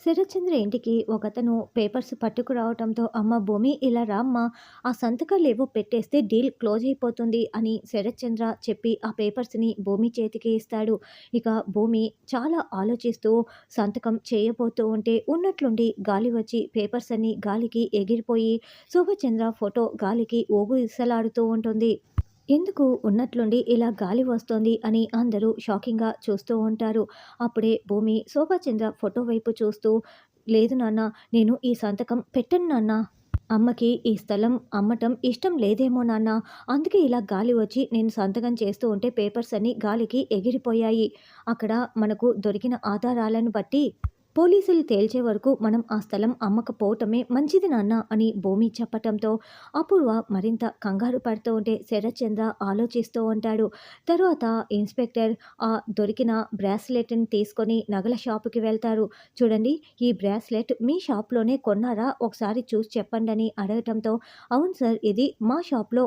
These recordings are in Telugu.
శరత్చంద్ర ఇంటికి ఒకతను పేపర్స్ పట్టుకురావటంతో, "అమ్మ భూమి ఇలా రామ్మా, ఆ సంతకాలేవో పెట్టేస్తే డీల్ క్లోజ్ అయిపోతుంది" అని శరత్చంద్ర చెప్పి ఆ పేపర్స్‌ని భూమి చేతికి ఇస్తాడు. ఇక భూమి చాలా ఆలోచిస్తూ సంతకం చేయబోతూ ఉంటే ఉన్నట్లుండి గాలి వచ్చి పేపర్స్ అన్నీ గాలికి ఎగిరిపోయి శోభచంద్ర ఫోటో గాలికి ఊగిసలాడుతూ ఉంటుంది. ఎందుకు ఉన్నట్లుండి ఇలా గాలి వస్తోంది అని అందరూ షాకింగ్‌గా చూస్తూ ఉంటారు. అప్పుడే భూమి శోభాచంద్ర ఫోటో వైపు చూస్తూ, "లేదు నాన్న, నేను ఈ సంతకం పెట్టను నాన్న. అమ్మకి ఈ స్థలం అమ్మటం ఇష్టం లేదేమో నాన్న. అందుకే ఇలా గాలి వచ్చి నేను సంతకం చేస్తూ ఉంటే పేపర్స్ అన్నీ గాలికి ఎగిరిపోయాయి. అక్కడ మనకు దొరికిన ఆధారాలను బట్టి పోలీసులు తేల్చే వరకు మనం ఆ స్థలం అమ్మకపోవటమే మంచిది నాన్న" అని భూమి చెప్పటంతో అపూర్వ మరింత కంగారు పడుతూ ఉంటే శరత్చంద్ర ఆలోచిస్తూ ఉంటాడు. తరువాత ఇన్స్పెక్టర్ ఆ దొరికిన బ్రాస్లెట్ని తీసుకొని నగల షాపుకి వెళ్తారు. "చూడండి, ఈ బ్రాస్లెట్ మీ షాప్లోనే కొన్నారా, ఒకసారి చూసి చెప్పండి" అని అడగటంతో, "అవును సార్, ఇది మా షాప్లో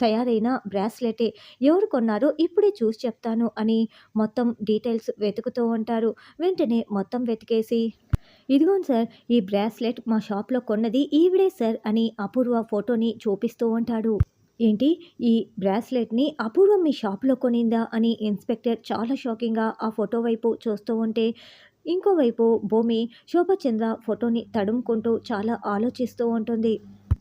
తయారైన బ్రాస్లెటే. ఎవరు కొన్నారో ఇప్పుడే చూసి చెప్తాను" అని మొత్తం డీటెయిల్స్ వెతుకుతూ ఉంటారు. వెంటనే మొత్తం వెతికేసి, "ఇదిగోండి సార్, ఈ బ్రాస్లెట్ మా షాప్‌లో కొన్నది ఈవిడే సార్" అని అపూర్వ ఫోటోని చూపిస్తూ ఉంటాడు. "ఏంటి, ఈ బ్రాస్లెట్‌ని అపూర్వ మీ షాప్‌లో కొనిందా" అని ఇన్స్పెక్టర్ చాలా షాకింగ్‌గా ఆ ఫోటో వైపు చూస్తూ ఉంటే, ఇంకోవైపు భూమి శోభచంద్ర ఫోటోని తడుముకుంటూ చాలా ఆలోచిస్తూ ఉంటుంది.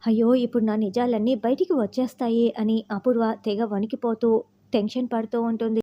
అయ్యో, ఇప్పుడు నా నిజాలన్నీ బయటికి వచ్చేస్తాయి అని అపూర్వ తెగ వణికిపోతూ టెన్షన్ పడుతూ ఉంటుంది.